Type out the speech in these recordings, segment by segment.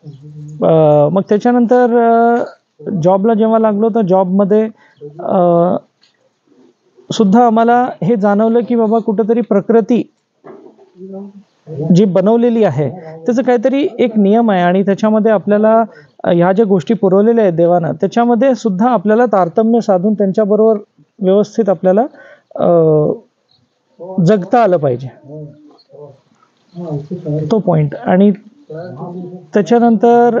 मग त्याच्यानंतर जॉबला जेव्हा लागलो तर जॉबमध्ये सुद्धा आम्हाला हे जाणवलं की बाबा कुठेतरी प्रकृती जी बनवलेली आहे त्याचं काहीतरी एक नियम आहे आणि त्याच्यामध्ये आपल्याला ह्या ज्या गोष्टी पुरवलेल्या आहेत देवानं त्याच्यामध्ये सुद्धा आपल्याला तारतम्य साधून त्यांच्याबरोबर व्यवस्थित आपल्याला जगता आलं पाहिजे, तो पॉइंट. आणि त्याच्यानंतर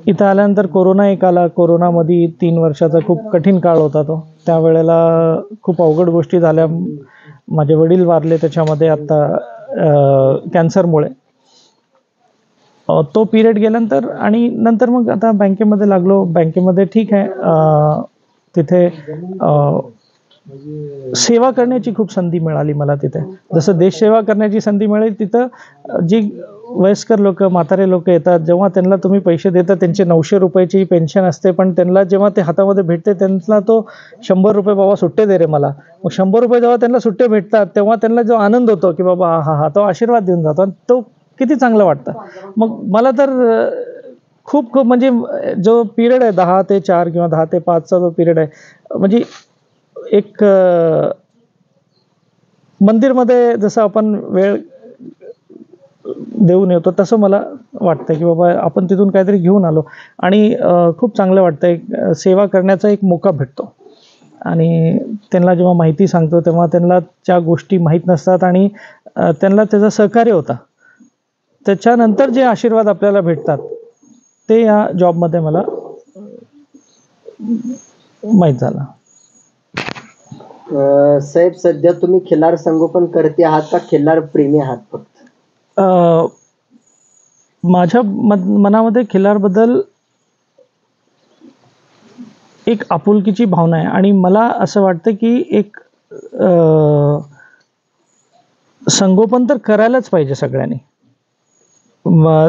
इथं आल्यानंतर कोरोना एक आला. कोरोनामध्ये 3 वर्षाचा खूप कठीण काळ होता तो. त्यावेळेला खूप अवघड गोष्टी झाल्या. माझे वडील वारले त्याच्यामध्ये आत्ता कॅन्सरमुळे. तो पिरियड गेल्यानंतर आणि नंतर मग आता बँकेमध्ये लागलो. बँकेमध्ये ठीक आहे, तिथे सेवा करण्याची खूप संधी मिळाली मला तिथे. जसं देशसेवा करण्याची संधी मिळेल तिथं जी वयस्कर लोक म्हातारे लोक येतात जेव्हा त्यांना तुम्ही पैसे देता त्यांचे 900 रुपयाची पेन्शन असते, पण त्यांना जेव्हा ते हातामध्ये भेटते त्यांना तो 100 रुपये बाबा सुट्टे दे रे मला. मग 100 रुपये जेव्हा त्यांना सुट्टे भेटतात तेव्हा त्यांना जो आनंद होतो की बाबा हा हा तो आशीर्वाद देऊन जातो आणि तो किती चांगलं वाटतं. मग मला तर खूप खूप म्हणजे जो पिरियड आहे 10 ते 4 किंवा 10 ते 5चा जो पिरियड आहे म्हणजे एक मंदिरमध्ये जसं आपण वेळ देऊन येतो तसं मला वाटतं की बाबा आपण तिथून काहीतरी घेऊन आलो आणि खूप चांगलं वाटतं. एक सेवा करण्याचा एक मौका भेटतो आणि त्यांना जेव्हा माहिती सांगतो तेव्हा त्यांना त्या गोष्टी माहीत नसतात आणि त्यांना त्याचं सहकार्य होतं. त्याच्यानंतर जे आशीर्वाद आपल्याला भेटतात ते या जॉबमध्ये मला माहीत झालं. साहेब सध्या तुम्ही खिल्लार संगोपन करते आहात का खिल्लार प्रेमी आहात फक्त? माझ्या मनामध्ये खिल्लारबद्दल एक आपुलकीची भावना आहे आणि मला असं वाटतं की एक संगोपन तर करायलाच पाहिजे सगळ्यांनी.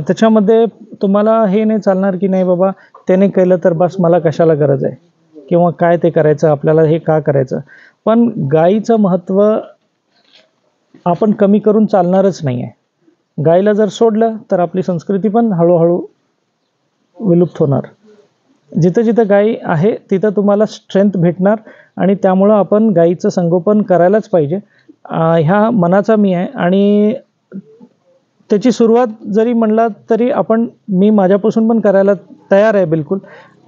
त्याच्यामध्ये तुम्हाला हे नाही चालणार की नाही बाबा त्याने केलं तर बस मला कशाला गरज आहे किंवा काय ते करायचं आपल्याला हे का करायचं. पण गाईचं महत्त्व आपण कमी करून चालणारच नाही आहे. गाईला जर सोडलं तर आपली संस्कृती पण हळूहळू विलुप्त होणार. जिथं जिथं गाई आहे तिथं तुम्हाला स्ट्रेंथ भेटणार आणि त्यामुळं आपण गाईचं संगोपन करायलाच पाहिजे. ह्या मनाचा मी आहे आणि त्याची सुरुवात जरी म्हणलात तरी मी माझ्यापासून पण करायला तयार आहे बिलकुल.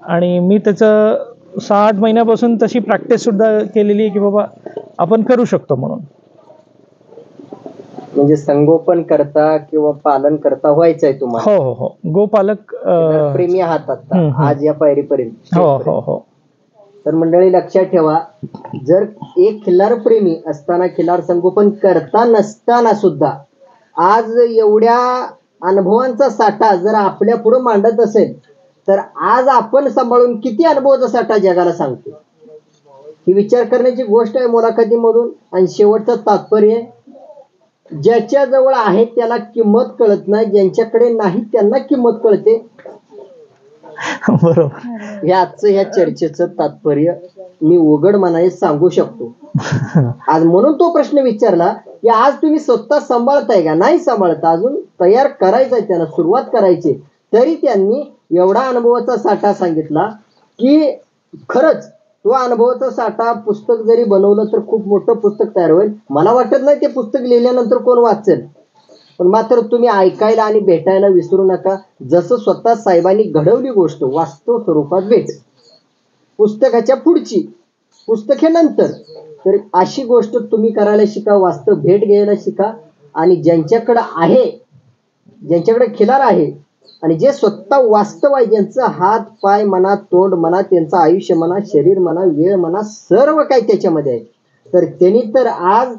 आणि मी त्याचं 6-8 महिन्यापासून तशी प्रॅक्टिससुद्धा केलेली आहे की बाबा आपण करू शकतो म्हणून. म्हणजे संगोपन करता किंवा पालन करता व्हायचं आहे तुम्हाला? हो हो हो, गोपालक प्रेमी आहात आता आज या पायरीपर्यंत. हो हो हो. तर मंडळी लक्षात ठेवा, जर एक खिल्लार प्रेमी असताना खिल्लार संगोपन करता नसताना सुद्धा आज एवढ्या अनुभवांचा साठा जर आपल्या पुढे मांडत असेल तर आज आपण सांभाळून किती अनुभवाचा साठा जगाला सांगतो ही विचार करण्याची गोष्ट आहे मुलाखतीमधून. आणि शेवटचं तात्पर्य, ज्याच्या जवळ आहे त्याला किंमत कळत नाही, ज्यांच्याकडे नाही त्यांना किंमत कळते. बरोबर. हे आजचं ह्या चर्चेचं तात्पर्य मी उघड मनाने सांगू शकतो. आज म्हणून तो प्रश्न विचारला की आज तुम्ही स्वतः सांभाळताय का? नाही सांभाळता, अजून तयार करायचंय, त्यांना सुरुवात करायची. तरी त्यांनी एवढा अनुभवाचा साठा सांगितला की खरंच तो अनुभवाचा साठा पुस्तक जरी बनवलं तर खूप मोठं पुस्तक तयार होईल. मला वाटत नाही ते पुस्तक लिहिल्यानंतर कोण वाचेल, पण मात्र तुम्ही ऐकायला आणि भेटायला विसरू नका. जसं स्वतः साहेबांनी घडवली गोष्ट वास्तव स्वरूपात भेट. पुस्तकाच्या पुढची, पुस्तक हे नंतर. तर अशी गोष्ट तुम्ही करायला शिका, वास्तव भेट घ्यायला शिका. आणि ज्यांच्याकडे आहे, ज्यांच्याकडे खिलार आहे आणि जे स्वतः वास्तव आहे, ज्यांचं हात पाय म्हणा, तोंड म्हणा, त्यांचं आयुष्य म्हणा, शरीर म्हणा, वेळ म्हणा, सर्व काही त्याच्यामध्ये आहे, तर त्यांनी तर आज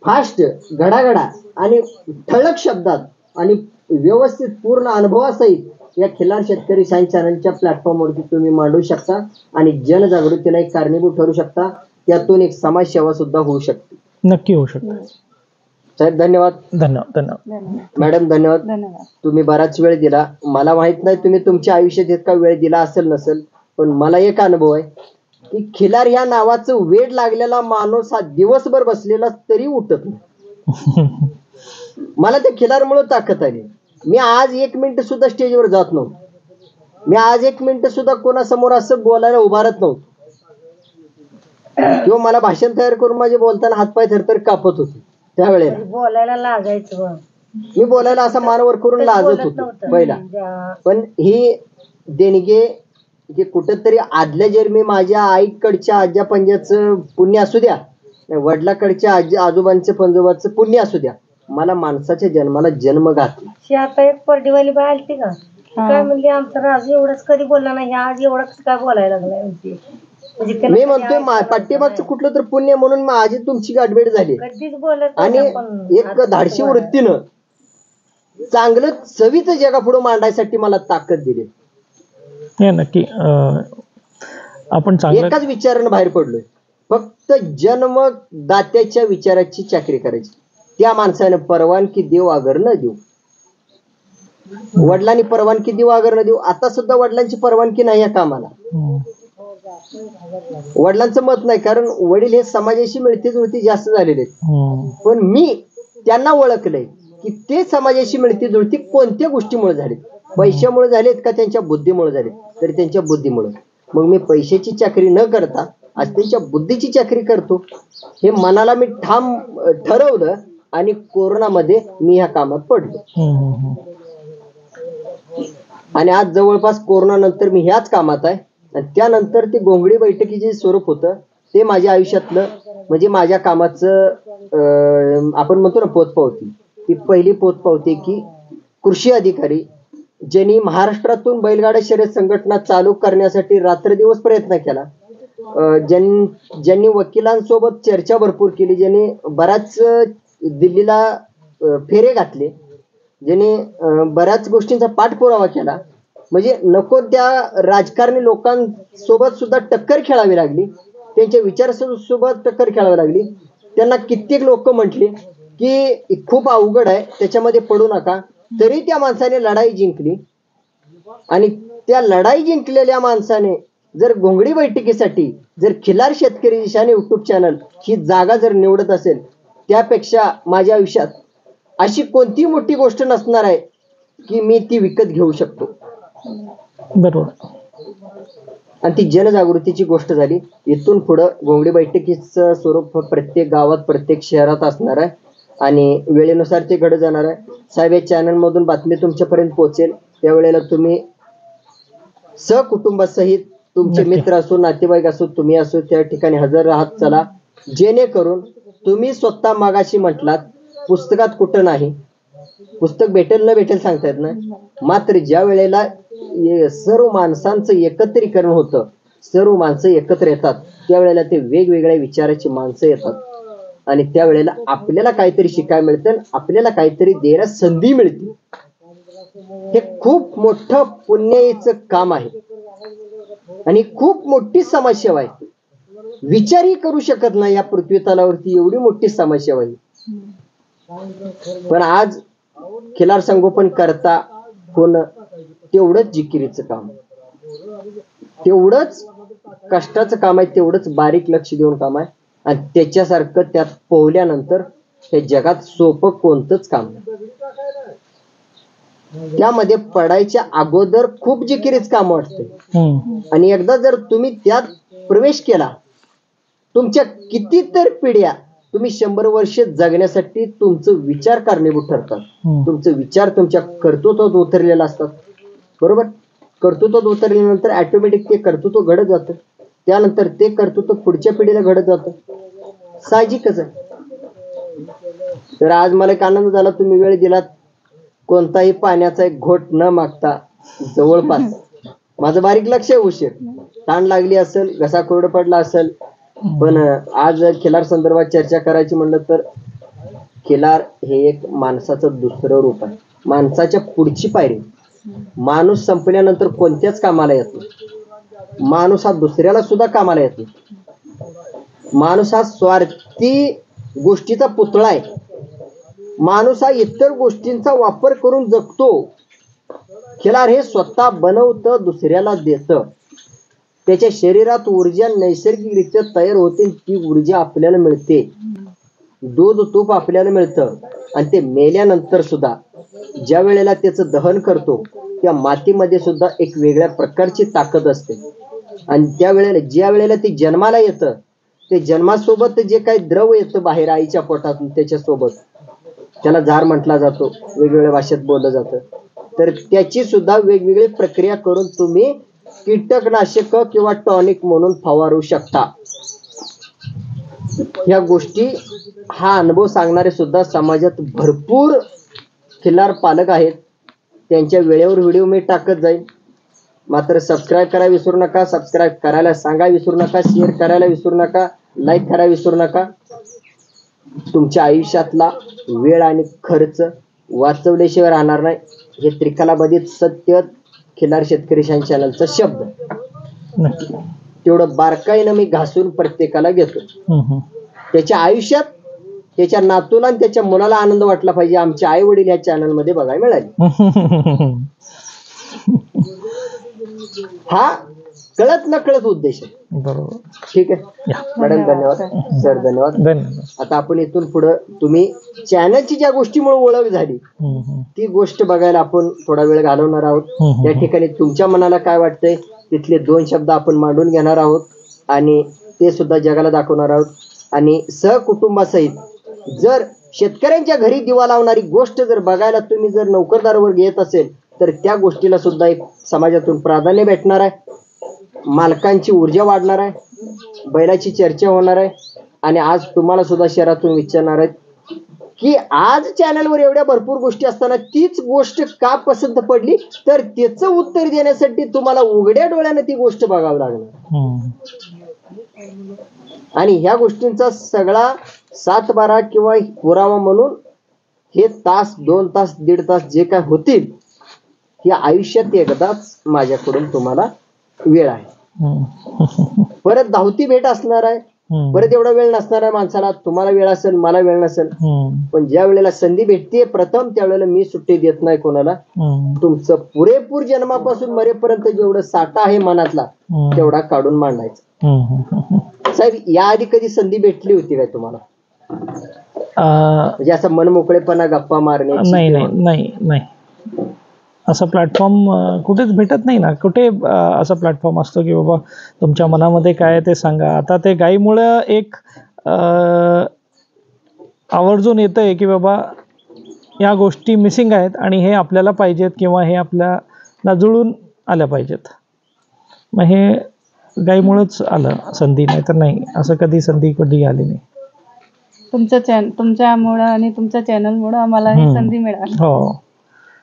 फास्ट घडाघडा आणि ठळक शब्दात आणि व्यवस्थित पूर्ण अनुभवासहित या खिल्लार शेतकरी सायन्स चॅनलच्या प्लॅटफॉर्मवरती तुम्ही मांडू शकता आणि जनजागृतीला एक कारणीभूत ठरू शकता. त्यातून एक समाजसेवा सुद्धा होऊ शकते. नक्की होऊ शकते. साहेब धन्यवाद. धन्यवाद. धन्यवाद मॅडम धन्यवाद. तुम्ही बराच वेळ दिला. मला माहित नाही तुम्ही तुमच्या आयुष्यात इतका वेळ दिला असेल नसेल, पण मला एक अनुभव आहे की खिलार या नावाचं वेड लागलेला माणूस हा दिवसभर बसलेला तरी उठत नाही. मला ते खिलारमुळे ताकद आली. मी आज 1 मिनिट सुद्धा स्टेजवर जात नव्हतो. मी आज 1 मिनिट सुद्धा कोणासमोर असं बोलायला उभारत नव्हतो, किंवा मला भाषण तयार करून माझे बोलताना हातपाय थरथर कापत होते. त्यावेळेला बोलायला लागायचं, मी बोलायला असा मानवर करून लाजत होतो पहिला. पण ही देणगे जे कुठंतरी आदल्या जन्मी माझ्या आईकडच्या आज्या पंजाचं पुण्य असू द्या, वडिलाकडच्या आजी आजोबांचं पंजोबाचं पुण्य असू द्या, मला माणसाच्या जन्माला जन्म घातला. शी आता एक परडीवाली बाई आलती का, काय म्हणली आमचा राजू एवढंच कधी बोलला नाही, आज एवढं कसं काय बोलायला लागलाय म्हणते. म्हणजे त्याला मी म्हणतोय पाठीमागचं कुठलं तर पुण्य म्हणून माझी तुमची गाठभेट झाली, कधीच बोलत आणि एक धाडशी वृत्तीनं चांगलं चवीचं जगापुढे मांडायसाठी मला ताकद दिली. हे नक्की आपण चांगलं एकाच विचारानं बाहेर पडलोय, फक्त जन्मदात्याच्या विचाराची चाकरी करायची. त्या माणसाने परवानगी देऊ अगर न देऊ, वडिलांनी परवानगी देऊ अगर न देऊ, आता सुद्धा वडिलांची परवानगी नाही या कामाला. वडिलांचं मत नाही, कारण वडील हे समाजाशी मिळती जुळती जास्त झालेले आहेत. पण मी त्यांना ओळखलंय की ते समाजाशी मिळती जुळती कोणत्या गोष्टीमुळे झालेत. पैशामुळे झालेत का त्यांच्या बुद्धीमुळे झालेत, तर त्यांच्या बुद्धीमुळे. मग मी पैशाची चाकरी न करता आज त्यांच्या बुद्धीची चाकरी करतो. हे मनाला मी ठाम ठरवलं आणि कोरोनामध्ये मी ह्या कामात पडलो. आणि आज जवळपास कोरोना नंतर मी ह्याच कामात आहे. आणि त्यानंतर ते घोंगडी बैठकीचे स्वरूप होतं ते माझ्या आयुष्यातलं, म्हणजे माझ्या कामाचं आपण म्हणतो ना पोचपावती, ती पहिली पोचपावती की कृषी अधिकारी ज्यांनी महाराष्ट्रातून बैलगाडा शर्यत संघटना चालू करण्यासाठी रात्रदिवस प्रयत्न केला, ज्यांनी वकिलांसोबत चर्चा भरपूर केली, ज्यांनी बऱ्याच दिल्लीला फेरे घातले, ज्यांनी बऱ्याच गोष्टींचा पाठपुरावा केला. म्हणजे नको त्या राजकारणी लोकांसोबत सुद्धा टक्कर खेळावी लागली, त्यांच्या विचारासोबत टक्कर खेळावी लागली. त्यांना कित्येक लोक म्हटले की खूप अवघड आहे, त्याच्यामध्ये पडू नका. तरी त्या माणसाने लढाई जिंकली. आणि त्या लढाई जिंकलेल्या माणसाने जर घोंगडी बैठकीसाठी जर खिलार शेतकरी दिशा युट्यूब चॅनल ही जागा जर निवडत असेल, त्यापेक्षा माझ्या आयुष्यात अशी कोणती मोठी गोष्ट नसणार आहे की मी ती विकत घेऊ शकतो. बरोबर. आणि ती जनजागृतीची गोष्ट झाली. इथून पुढं घोंगडी बैठकीचं स्वरूप प्रत्येक गावात प्रत्येक शहरात असणार आहे आणि वेळेनुसार ते घडत जाणार आहे. साहेब, या चॅनल मधून बातमी तुमच्यापर्यंत पोहोचेल, त्यावेळेला तुम्ही सहकुटुंबासहित तुमचे मित्र असो, नातेवाईक असो, तुम्ही असो, त्या ठिकाणी हजर राहत चला, जेणेकरून तुम्ही स्वतः मागाशी म्हटलात पुस्तकात कुठं नाही, पुस्तक भेटेल न भेटेल सांगता येत नाही, मात्र ज्या वेळेला सर्व माणसांचं एकत्रीकरण होतं, सर्व माणसं एकत्र येतात, त्यावेळेला ते वेगवेगळ्या विचाराची माणसं येतात आणि त्यावेळेला आपल्याला काहीतरी शिकायला मिळतं, आपल्याला काहीतरी द्यायला संधी मिळते. हे खूप मोठं पुण्याईचं काम आहे आणि खूप मोठी समाजसेवा आहे. विचारही करू शकत नाही या पृथ्वी तलावरती एवढी मोठी समाजसेवा आहे. पण आज खिलार संगोपन करता होणं तेवढंच जिकिरीचं काम, तेवढंच कष्टाचं काम आहे, तेवढंच बारीक लक्ष देऊन काम आहे. आणि त्याच्यासारखं त्यात पोहल्यानंतर हे जगात सोपं कोणतंच काम नाही. त्यामध्ये पडायच्या अगोदर खूप जिकिरीच काम वाटते आणि एकदा जर तुम्ही त्यात प्रवेश केला, तुमच्या कितीतर पिढ्या तुम्ही 100 वर्ष जगण्यासाठी तुमचं विचार कारणीभूत ठरतात. तुमचं विचार तुमच्या कर्तृत्वात उतरलेला असतात. बरोबर. कर्तृत्वात उतरल्यानंतर ऑटोमॅटिक ते कर्तृत्व घडत जातं, त्यानंतर ते कर्तृत्व पुढच्या पिढीला घडत जातं. साहजिकच आहे. तर आज मला एक आनंद झाला, तुम्ही वेळ दिलात. कोणताही पाण्याचा एक घोट न मागता जवळपास माझं बारीक लक्ष आहे, उशीर ताण लागली असेल, घसा कोरडा पडला असेल, पण आज खिलार संदर्भात चर्चा करायची म्हणलं तर खिलार हे एक माणसाचं दुसरं रूप आहे, माणसाच्या पुढची पायरी. माणूस संपल्यानंतर कोणत्याच कामाला येत नाही. माणूस हा दुसऱ्याला सुद्धा कामाला येत नाही. माणूस हा स्वार्थी गोष्टीचा पुतळा आहे. माणूस हा इतर गोष्टींचा वापर करून जगतो. खिलार हे स्वतः बनवतं, दुसऱ्याला देतं. त्याच्या शरीरात ऊर्जा नैसर्गिकरित्या तयार होते, ती ऊर्जा आपल्याला मिळते. दूध तूप आपल्याला मिळतं आणि ते मेल्यानंतर सुद्धा ज्या वेळेला त्याचं दहन करतो त्या मातीमध्ये सुद्धा एक वेगळ्या प्रकारची ताकद असते. आणि ज्या वेळेला ती जन्माला येतं ते जन्मासोबत जे काही द्रव येतं बाहेर आईच्या पोटातून त्याच्यासोबत, त्याला झार म्हटला जातो, वेगवेगळ्या भाषेत बोललं जातं, तर त्याची सुद्धा वेगवेगळी प्रक्रिया करून तुम्ही कीटकनाशक किंवा टॉनिक म्हणून फवारू शकता. या गोष्टी हा अनुभव सांगणारे सुद्धा समाजात भरपूर खिल्लार पालक आहेत. त्यांच्या वेळेवर व्हिडिओ मी टाकत जाईल. मात्र सबस्क्राईब करायला विसरू नका, सबस्क्राईब करायला सांगा विसरू नका, शेअर करायला विसरू नका, लाईक करायला विसरू नका. तुमच्या आयुष्यातला वेळ आणि खर्च वाचवल्याशिवाय राहणार नाही. हे त्रिकालाबाधित सत्य खिल्लार शेतकरी चॅनलचा शब्द. तेवढं बारकाईनं मी घासून प्रत्येकाला घेतो. त्याच्या आयुष्यात त्याच्या नातूला आणि त्याच्या मुलाला आनंद वाटला पाहिजे, आमचे आई वडील ह्या चॅनल मध्ये बघायला मिळाले. हा कळत न कळत उद्देश आहे. बरोबर. ठीक आहे मॅडम, धन्यवाद सर, धन्यवाद. आता आपण इथून पुढे तुम्ही चॅनलची ज्या गोष्टीमुळे ओळख झाली ती गोष्ट बघायला आपण थोडा वेळ घालवणार आहोत. त्या ठिकाणी तुमच्या मनाला काय वाटतंय तिथले 2 शब्द आपण मांडून घेणार आहोत आणि ते सुद्धा जगाला दाखवणार आहोत. आणि सहकुटुंबासहित जर शेतकऱ्यांच्या घरी दिवा लावणारी गोष्ट जर बघायला तुम्ही जर नोकरदार वर्ग येत असेल तर त्या गोष्टीला सुद्धा एक समाजातून प्राधान्य भेटणार आहे. मालकांची ऊर्जा वाढणार आहे, बैलाची चर्चा होणार आहे. आणि आज तुम्हाला सुद्धा शहरातून विचारणार आहेत की आज चॅनलवर एवढ्या भरपूर गोष्टी असताना तीच गोष्ट का पसंत पडली, तर त्याचं उत्तर देण्यासाठी तुम्हाला उघड्या डोळ्याने ती गोष्ट बघावी लागणार. आणि ह्या गोष्टींचा सगळा 7-12 किंवा पुरावा म्हणून हे तास 2 तास 1.5 तास जे काय होतील हे आयुष्यात एकदाच माझ्याकडून तुम्हाला वेळ आहे. परत धावती भेट असणार आहे, परत एवढा वेळ नसणार आहे माणसाला. तुम्हाला वेळ असेल, मला वेळ नसेल, पण ज्या वेळेला संधी भेटते प्रथम त्यावेळेला मी सुट्टी देत नाही कोणाला. तुमचं पुरेपूर जन्मापासून मरेपर्यंत जेवढं साठा आहे मनातला तेवढा काढून मांडायचा. साहेब, याआधी कधी संधी भेटली होती काय तुम्हाला, म्हणजे असं मनमोकळेपणा गप्पा मारणे? नाही नाही नाही नाही, असा प्लॅटफॉर्म कुठेच भेटत नाही ना. कुठे असा प्लॅटफॉर्म असतो की बाबा तुमच्या मनामध्ये काय आहे ते सांगा. आता ते गाईमुळं एक आवर्जून येतं आहे की बाबा या गोष्टी मिसिंग आहेत आणि हे आपल्याला पाहिजेत किंवा हे आपल्याला जुळून आल्या पाहिजेत. मग हे गाईमुळंच आलं संधी, नाही तर नाही असं कधी संधी कधी आली नाही. तुमच्यामुळं आणि तुमच्या चॅनलमुळं आम्हाला ही संधी मिळाली. हो.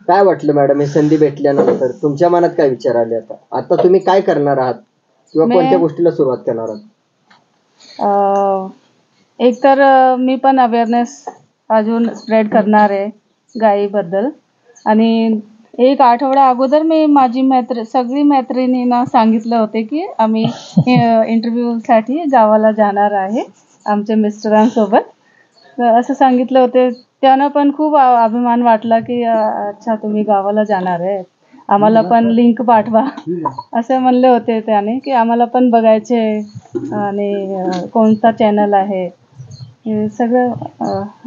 काय वाटलं मॅडम हे संधी भेटल्यानंतर? तुमच्या मनात काय विचार आले? आता तुम्ही काय करणार आहात किंवा कोणत्या गोष्टीला सुरुवात करणार आहात? एक तर मी पण अवेअरनेस अजून स्प्रेड करणार आहे गायीबद्दल. आणि 1 आठवडा अगोदर मी माझी सगळी मैत्रिणींना सांगितलं होते की आम्ही इंटरव्ह्यूसाठी गावाला जाणार आहे आमच्या मिस्टरांसोबत. असं सांगितलं होते. त्यांना पण खूप अभिमान वाटला की अच्छा तुम्ही गावाला जाणार आहे, आम्हाला पण लिंक पाठवा असं म्हणले होते त्याने की आम्हाला पण बघायचे आणि कोणता चॅनल आहे हे सगळं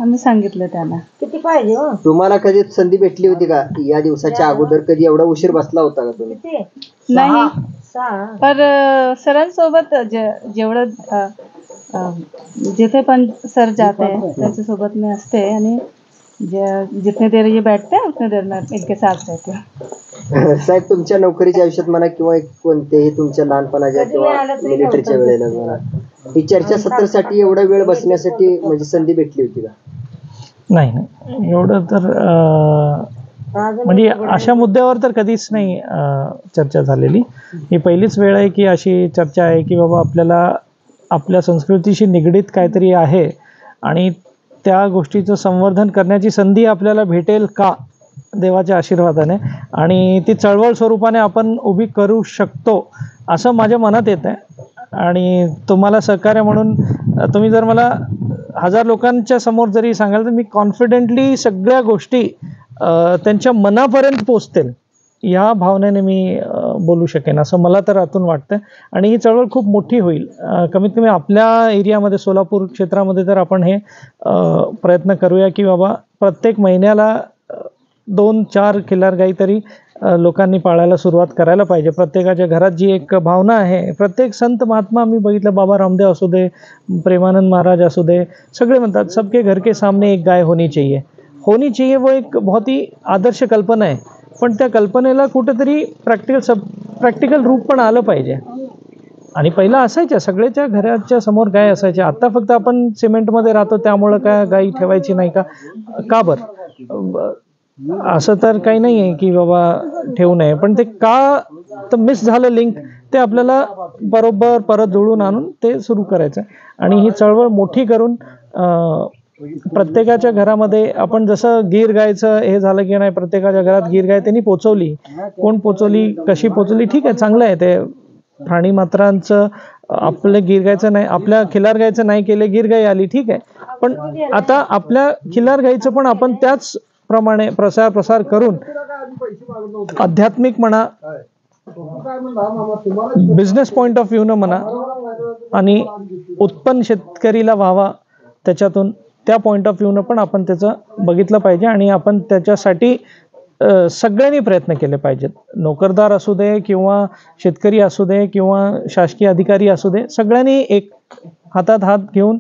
आम्ही सांगितलं त्यांना. किती पाहिजे हो? तुम्हाला कधी संधी भेटली होती का या दिवसाच्या अगोदर? कधी एवढा उशीर बसला होता का तुम्ही? नाही, पर सरांसोबत जेवढं जिथे पण सर जाते त्यांच्यासोबत मी असते आणि जितने देर ये बैठते उतने देर मैं इनके साथ रहते हैं. साहेब, तुमच्या नोकरीच्या आयुष्यात म्हणा किंवा कोणतेही तुमच्या लहानपणाच्या किंवा मिलिटरीच्या वेळेला म्हणा ही चर्चा सत्रासाठी एवढा वेळ बसण्यासाठी म्हणजे संधी भेटली होती का? नाही नाही, एवढं तर म्हणजे अशा मुद्द्यावर तर कधीच नाही चर्चा झालेली. ही पहिलीच वेळ आहे की अशी चर्चा आहे की बाबा आपल्याला आपल्या संस्कृतीशी निगडीत काहीतरी आहे आणि त्या गोष्टीचं संवर्धन करण्याची संधी आपल्याला भेटेल का देवाच्या आशीर्वादाने, आणि ती चळवळ स्वरूपाने आपण उभी करू शकतो असं माझ्या मनात येतं आहे. आणि तुम्हाला सहकार्य म्हणून तुम्ही जर मला 1000 लोकांच्या समोर जरी सांगाल तर मी कॉन्फिडेंटली सगळ्या गोष्टी त्यांच्या मनापर्यंत पोचतील ह्या भावनेने मी बोलू शकेन असं मला तर आतून वाटतं. आणि ही चळवळ खूप मोठी होईल. कमीत कमी आपल्या एरियामध्ये सोलापूर क्षेत्रामध्ये तर आपण हे प्रयत्न करूया की बाबा प्रत्येक महिन्याला 2-4 खिल्लार गाई तरी लोकांनी पाळायला सुरुवात करायला पाहिजे. प्रत्येकाच्या घरात जी एक भावना आहे, प्रत्येक संत महात्मा मी बघितलं, बाबा रामदेव असू दे, प्रेमानंद महाराज असू दे, सगळे म्हणतात सबके घर के सामने एक गाय होनी चाहिए. होनी चाहिए वो एक बहुत ही आदर्श कल्पना आहे, पण त्या कल्पनेला कुठेतरी प्रॅक्टिकल रूप पण आलं पाहिजे. आणि पहिला असायच्या सगळ्याच्या घराच्या समोर गाय असायच्या. आता फक्त आपण सिमेंटमध्ये राहतो त्यामुळं काय गाई ठेवायची नाही का? का बरं? असं तर काही नाही आहे की बाबा ठेवू नये, पण ते का तर मिस झालं लिंक, ते आपल्याला बरोबर परत जुळून आणून ते सुरू करायचं. आणि ही चळवळ मोठी करून प्रत्येकाच्या घरामध्ये आपण जसं गीर गायचं हे झालं की नाही, प्रत्येकाच्या घरात गीर गाय त्यांनी पोचवली. कोण पोचवली, कशी पोचवली, ठीक आहे, चांगलं आहे ते. प्राणी मात्रांचं आपल्या गीर गायचं नाही, आपल्या खिल्लार गायचं नाही केले, गीर गाय आली, ठीक आहे. पण आता आपल्या खिल्लार गायचं पण आपण त्याच प्रमाणे प्रसार करून आध्यात्मिक म्हणा, बिझनेस पॉइंट ऑफ व्ह्यू न म्हणा, आणि उत्पन्न शेतकरीला व्हावा त्याच्यातून, त्या पॉइंट ऑफ व्ह्यूनं पण आपण त्याचं बघितलं पाहिजे. आणि आपण त्याच्यासाठी सगळ्यांनी प्रयत्न केले पाहिजेत. नोकरदार असू दे किंवा शेतकरी असू दे किंवा शासकीय अधिकारी असू दे, सगळ्यांनी एक हातात हात घेऊन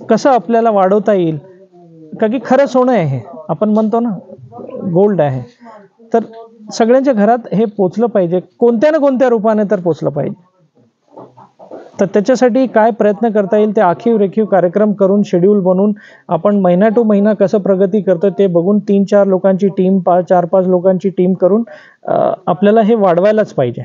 कसं आपल्याला वाढवता येईल. का की खरं सोनं आहे हे, आपण म्हणतो ना गोल्ड आहे, तर सगळ्यांच्या घरात हे पोचलं पाहिजे, कोणत्या ना कोणत्या रूपाने तर पोचलं पाहिजे. तर त्याच्यासाठी काय प्रयत्न करता येईल ते आखीव रेखीव कार्यक्रम करून, शेड्यूल बनवून आपण महिना टू महिना कसं प्रगती करतो ते बघून 3-4 लोकांची टीम, 4-5 लोकांची टीम करून आपल्याला हे वाढवायलाच पाहिजे.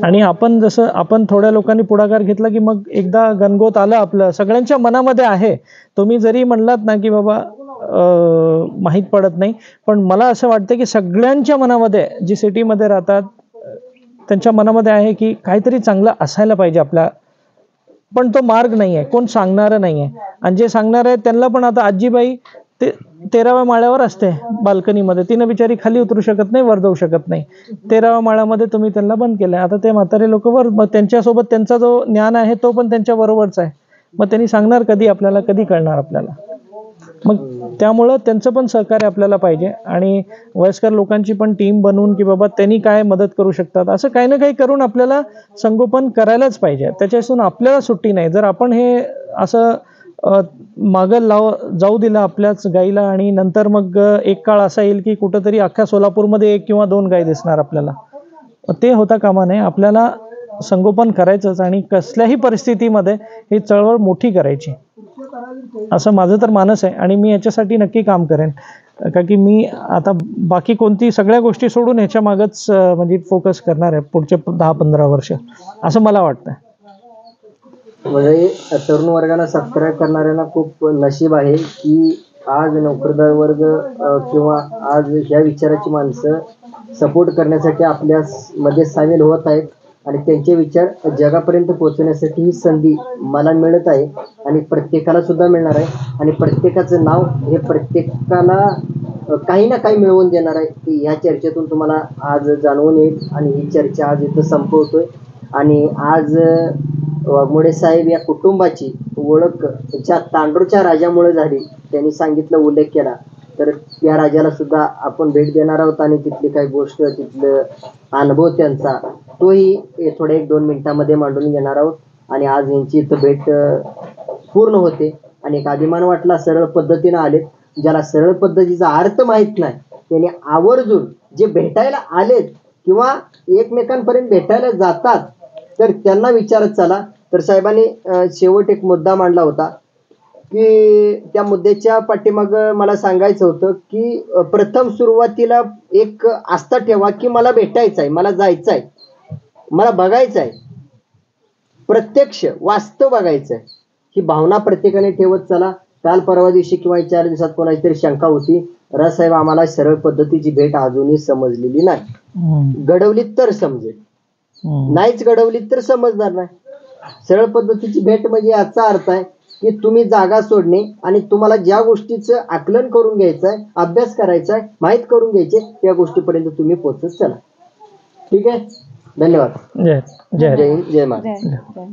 आणि आपण थोड्या लोकांनी पुढाकार घेतला की मग एकदा गणगोत आलं, आपलं सगळ्यांच्या मनामध्ये आहे. तुम्ही जरी म्हणलात ना की बाबा माहीत पडत नाही, पण मला असं वाटतं की सगळ्यांच्या मनामध्ये, जी सिटीमध्ये राहतात त्यांच्या मनामध्ये आहे की काहीतरी चांगलं असायला पाहिजे आपल्या, पण तो मार्ग नाही आहे, कोण सांगणारं नाही आहे. आणि जे सांगणार आहे त्यांना पण, आता आजीबाई ते 13व्या माळ्यावर असते बाल्कनीमध्ये, तिनं बिचारी खाली उतरू शकत नाही, वर जाऊ शकत नाही. 13व्या माळ्यामध्ये तुम्ही त्यांना बंद केलंय. आता ते म्हातारे लोक वर, मग त्यांच्यासोबत त्यांचा जो ज्ञान आहे तो पण त्यांच्या बरोबरच आहे. मग त्यांनी सांगणार कधी आपल्याला, कधी कळणार आपल्याला? मग त्यामुळं त्यांचं पण सहकार्य आपल्याला पाहिजे. आणि वयस्कर लोकांची पण टीम बनवून की बाबा त्यांनी काय मदत करू शकतात, असं काही ना काही करून आपल्याला संगोपन करायलाच पाहिजे. त्याच्यापासून आपल्याला सुट्टी नाही. जर आपण हे असं मागं जाऊ दिलं आपल्याच गाईला, आणि नंतर मग एक काळ असा येईल की कुठंतरी अख्ख्या सोलापूरमध्ये 1 किंवा 2 गाय दिसणार आपल्याला, ते होता कामा नये. आपल्याला संगोपन करायचंच आणि कसल्याही परिस्थितीमध्ये ही चळवळ मोठी करायची, असं माझं तर मानस आहे. आणि मी याच्यासाठी नक्की काम करेन, का की मी आता बाकी कोणती सगळ्या गोष्टी सोडून ह्याच्या मागच म्हणजे फोकस करणार आहे पुढचे 10-15 वर्ष, असं मला वाटतं. म्हणजे तरुण वर्गाला सबस्क्राईब करणाऱ्यांना खूप नशीब आहे की आज नोकरदार वर्ग किंवा आज ह्या विचाराची माणसं सपोर्ट करण्यासाठी आपल्या मध्ये सामील होत आहेत, आणि त्यांचे विचार जगापर्यंत पोहोचवण्यासाठी ही संधी मला मिळत आहे आणि प्रत्येकाला सुद्धा मिळणार आहे. आणि प्रत्येकाचं नाव हे प्रत्येकाला काही ना काही मिळवून देणार आहे, की ह्या चर्चेतून तुम्हाला आज जाणवून येईल. आणि ही चर्चा आज इथं संपवतोय. आणि आज वाघमोडे साहेब या कुटुंबाची ओळख ज्या तांडूरच्या राजामुळे झाली, त्यांनी सांगितलं, उल्लेख केला, तर त्या राजाला सुद्धा आपण भेट देणार आहोत आणि तिथली काही गोष्ट, तिथलं अनुभव त्यांचा, तोही थोड्या 1-2 मिनिटांमध्ये मांडून घेणार आहोत. आणि आज यांची इथं भेट पूर्ण होते आणि एक अभिमान वाटला. सरळ पद्धतीनं आलेत. ज्याला सरळ पद्धतीचा अर्थ माहीत नाही त्यांनी आवर्जून जे भेटायला आलेत किंवा एकमेकांपर्यंत भेटायला जातात, तर त्यांना विचारत चला. तर साहेबांनी शेवट एक मुद्दा मांडला होता की त्या मुद्द्याच्या पाठीमाग मला सांगायचं होतं की प्रथम सुरुवातीला एक आस्था ठेवा की मला भेटायचं आहे, मला जायचं आहे, मला बघायचं आहे, प्रत्यक्ष वास्तव बघायचं आहे, ही भावना प्रत्येकाने ठेवत चला. काल परवा दिवशी किंवा 4 दिवसात कोणाची तरी शंका होती, राजसाहेब आम्हाला सरळ पद्धतीची भेट अजूनही समजलेली नाही, घडवली तर समजेल, नाहीच घडवली तर समजणार नाही. सरळ पद्धतीची भेट म्हणजे याचा अर्थ आहे की तुम्ही जागा सोडणे आणि तुम्हाला ज्या गोष्टीचं आकलन करून घ्यायचं आहे, अभ्यास करायचा आहे, माहीत करून घ्यायचे, त्या गोष्टीपर्यंत तुम्ही पोहोचत चला. ठीक आहे, धन्यवाद. जय जय हिंद, जय महाराज. जय जय.